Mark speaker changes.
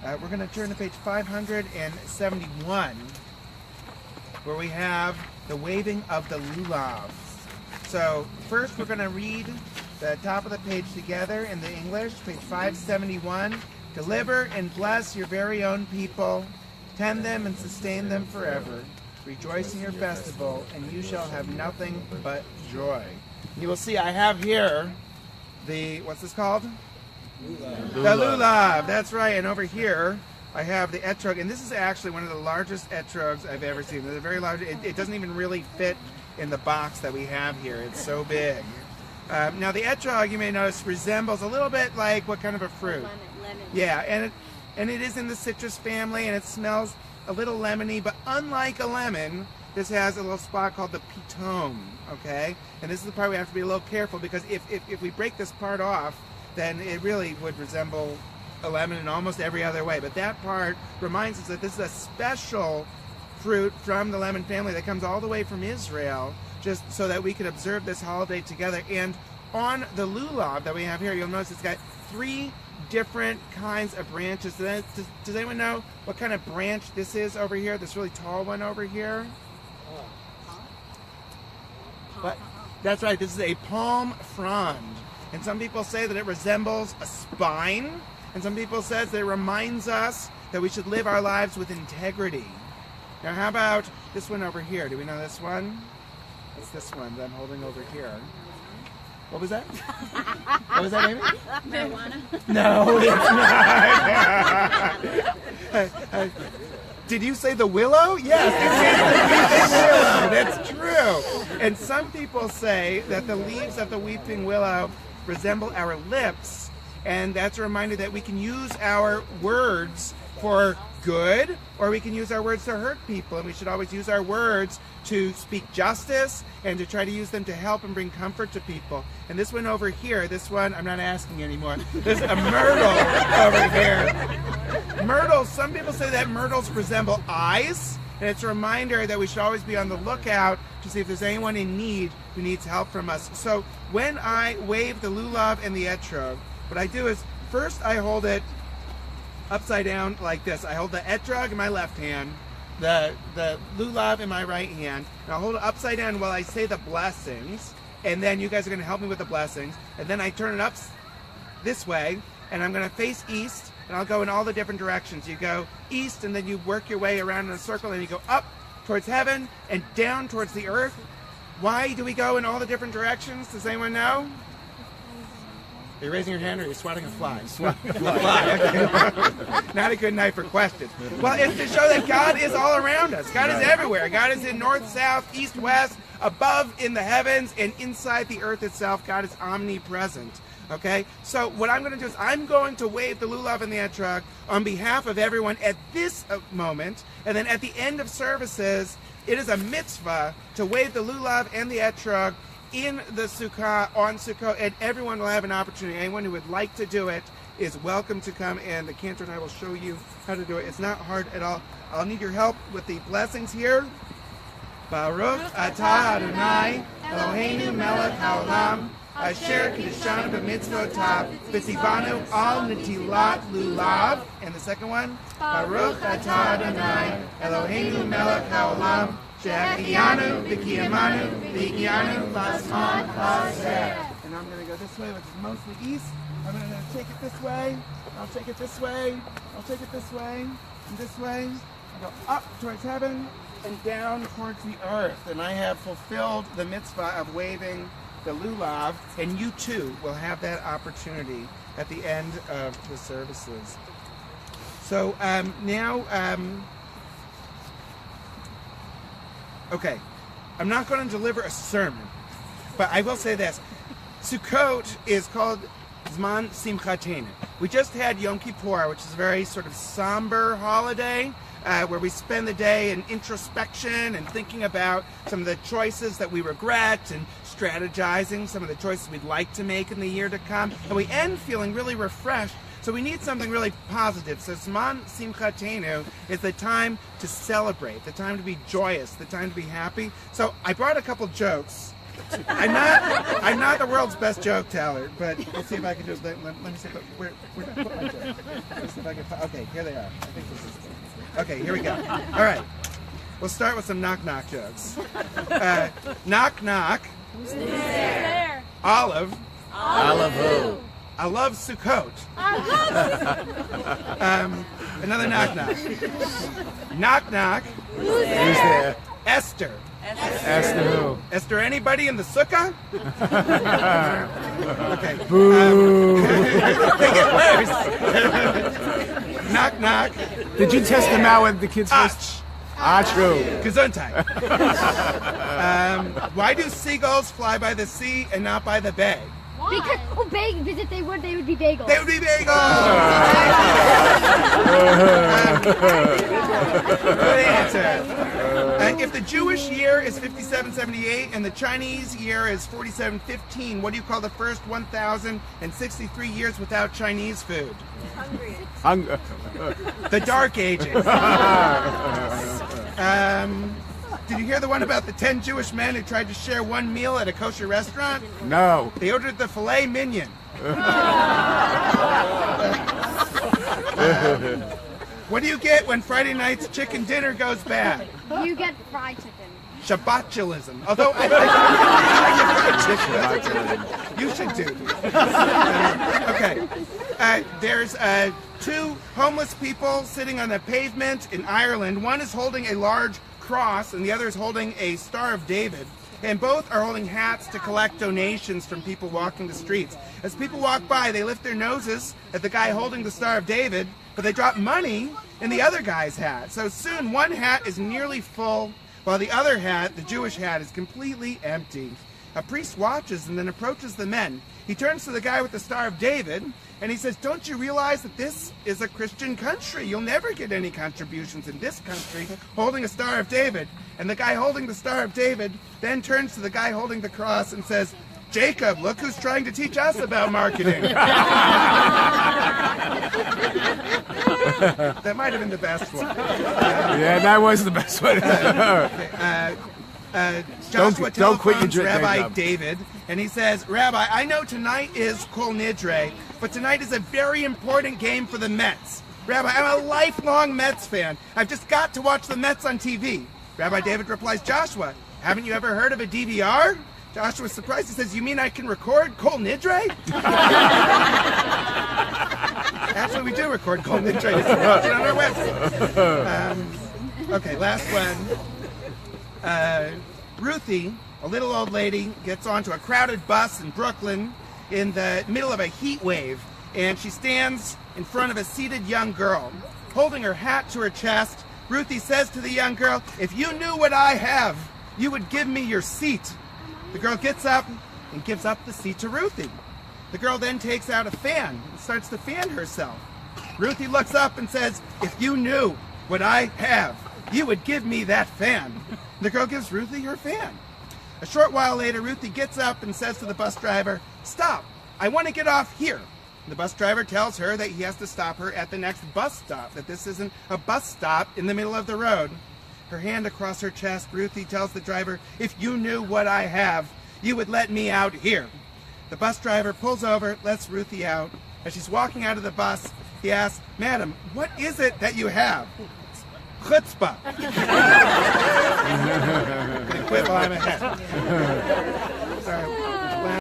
Speaker 1: We're going to turn to page 571, where we have the waving of the Lulav. So first we're going to read the top of the page together in the English, page 571. Deliver and bless your very own people, tend them and sustain them forever. Rejoice in your festival, and you shall have nothing but joy. You will see I have here the, what's this called? Lulav. The Lulav, that's right. And over here I have the Etrog, and this is actually one of the largest Etrogs I've ever seen. They're very large. It doesn't even really fit in the box that we have here. It's so big. Now the Etrog, you may notice, resembles a little bit like what kind of a fruit?
Speaker 2: Lemon.
Speaker 1: Yeah, and it is in the citrus family, and it smells a little lemony, but unlike a lemon, this has a little spot called the pitome, okay? And this is the part we have to be a little careful, because if we break this part off, then it really would resemble a lemon in almost every other way. But that part reminds us that this is a special fruit from the lemon family that comes all the way from Israel, just so that we can observe this holiday together. And on the Lulav that we have here, you'll notice it's got 3 different kinds of branches. Does anyone know what kind of branch this is over here? This really tall one over here? But that's right, this is a palm frond. And some people say that it resembles a spine. And some people say that it reminds us that we should live our lives with integrity. Now how about this one over here? Do we know this one? It's this one that I'm holding over here. What was that? What was that, Amy?
Speaker 2: Marijuana?
Speaker 1: No, it's not. Did you say the willow? Yes, it's the weeping willow. That's true. And some people say that the leaves of the weeping willow resemble our lips, and that's a reminder that we can use our words for good, or we can use our words to hurt people, and we should always use our words to speak justice and to try to use them to help and bring comfort to people. And this one over here, this one, I'm not asking anymore. There's a myrtle over here. Myrtles, some people say that myrtles resemble eyes, and it's a reminder that we should always be on the lookout to see if there's anyone in need who needs help from us. So when I wave the Lulav and the Etrog, what I do is first I hold it upside down like this. I hold the Etrog in my left hand, the Lulav in my right hand, and I'll hold it upside down while I say the blessings, and then you guys are going to help me with the blessings, and then I turn it up this way, and I'm going to face east, and I'll go in all the different directions. You go east, and then you work your way around in a circle, and you go up towards heaven and down towards the earth. Why do we go in all the different directions? Does anyone know? Are you raising your hand, or are you swatting a fly? Swatting a fly. Okay. Not a good night for questions. Well, it's to show that God is all around us. God is everywhere. God is in north, south, east, west, above in the heavens, and inside the earth itself. God is omnipresent. Okay? So what I'm going to do is I'm going to wave the Lulav and the Etrog on behalf of everyone at this moment, and then at the end of services, it is a mitzvah to wave the Lulav and the Etrog in the Sukkah, on Sukkot, and everyone will have an opportunity. Anyone who would like to do it is welcome to come, and the cantor and I will show you how to do it. It's not hard at all. I'll need your help with the blessings here. Baruch atah Adonai Eloheinu melech haolam asher kiddushanu b'mitzvotav v'tzivanu al netilat lulav. And the second one, Baruch atah Adonai Eloheinu melech haolam She'achiyanu v'kiyamanu v'higiyanu l'asman hazeh. And I'm going to go this way, which is mostly east. I'm going to take it this way. I'll take it this way. I'll take it this way and this way. I'll go up towards heaven and down towards the earth. And I have fulfilled the mitzvah of waving the Lulav, and you too will have that opportunity at the end of the services. So now... Okay, I'm not going to deliver a sermon, but I will say this. Sukkot is called Zman Simchatenu. We just had Yom Kippur, which is a very sort of somber holiday, where we spend the day in introspection and thinking about some of the choices that we regret and strategizing some of the choices we'd like to make in the year to come. And we end feeling really refreshed. So we need something really positive. So Zman Simchatenu is the time to celebrate, the time to be joyous, the time to be happy. So I brought a couple jokes I'm not the world's best joke teller, but let's see if I can just let me see. Where did I put my joke? Let's see if I can. Okay, here they are. I think this is. Okay, here we go. All right, we'll start with some knock jokes. Knock knock.
Speaker 2: Who's there?
Speaker 1: Olive.
Speaker 3: Olive who?
Speaker 1: I love Sukkot. Another knock. Knock.
Speaker 2: Who's there?
Speaker 1: Esther.
Speaker 3: Esther who?
Speaker 1: Esther, anybody in the sukkah? Okay.
Speaker 3: Boo.
Speaker 1: Knock.
Speaker 3: Did you test them out with the kids first? True.
Speaker 1: Gesundheit. Why do seagulls fly by the sea and not by the bay?
Speaker 2: Because they would be bagels.
Speaker 1: They would be bagels. Good answer. If the Jewish year is 5778 and the Chinese year is 4715, what do you call the first 1,063 years without Chinese food?
Speaker 3: Hunger.
Speaker 1: The Dark Ages. Did you hear the one about the 10 Jewish men who tried to share one meal at a kosher restaurant?
Speaker 3: No.
Speaker 1: They ordered the filet mignon. What do you get when Friday night's chicken dinner goes bad?
Speaker 2: You get fried chicken.
Speaker 1: Shabbatchilism. Although I like you should do. Okay. There's two homeless people sitting on the pavement in Ireland. One is holding a large cross and the other is holding a Star of David. And both are holding hats to collect donations from people walking the streets. As people walk by, they lift their noses at the guy holding the Star of David, but they drop money in the other guy's hat. So soon one hat is nearly full, while the other hat, the Jewish hat, is completely empty. A priest watches and then approaches the men. He turns to the guy with the Star of David and he says, "Don't you realize that this is a Christian country? You'll never get any contributions in this country holding a Star of David." And the guy holding the Star of David then turns to the guy holding the cross and says, "Jacob, look who's trying to teach us about marketing." That might have been the best one.
Speaker 3: Yeah, that was the best one.
Speaker 1: Joshua
Speaker 3: don't quit your
Speaker 1: telephones
Speaker 3: drink,
Speaker 1: Rabbi
Speaker 3: Jacob.
Speaker 1: David, and he says, "Rabbi, I know tonight is Kol Nidre, but tonight is a very important game for the Mets. Rabbi, I'm a lifelong Mets fan. I've just got to watch the Mets on TV." Rabbi David replies, "Joshua, haven't you ever heard of a DVR?" Joshua's surprised. He says, "You mean I can record Kol Nidre?" Actually, we do record Kol Nidre. You can watch it on our website. Okay, last one. Ruthie, a little old lady, gets onto a crowded bus in Brooklyn in the middle of a heat wave, and she stands in front of a seated young girl. Holding her hat to her chest, Ruthie says to the young girl, "If you knew what I have, you would give me your seat." The girl gets up and gives up the seat to Ruthie. The girl then takes out a fan and starts to fan herself. Ruthie looks up and says, "If you knew what I have, you would give me that fan." The girl gives Ruthie her fan. A short while later, Ruthie gets up and says to the bus driver, "Stop, I want to get off here." The bus driver tells her that he has to stop her at the next bus stop, that this isn't a bus stop in the middle of the road. Her hand across her chest, Ruthie tells the driver, "If you knew what I have, you would let me out here." The bus driver pulls over, lets Ruthie out. As she's walking out of the bus, he asks, "Madam, what is it that you have?" "Chutzpah." I'm gonna quit while I'm ahead. Sorry.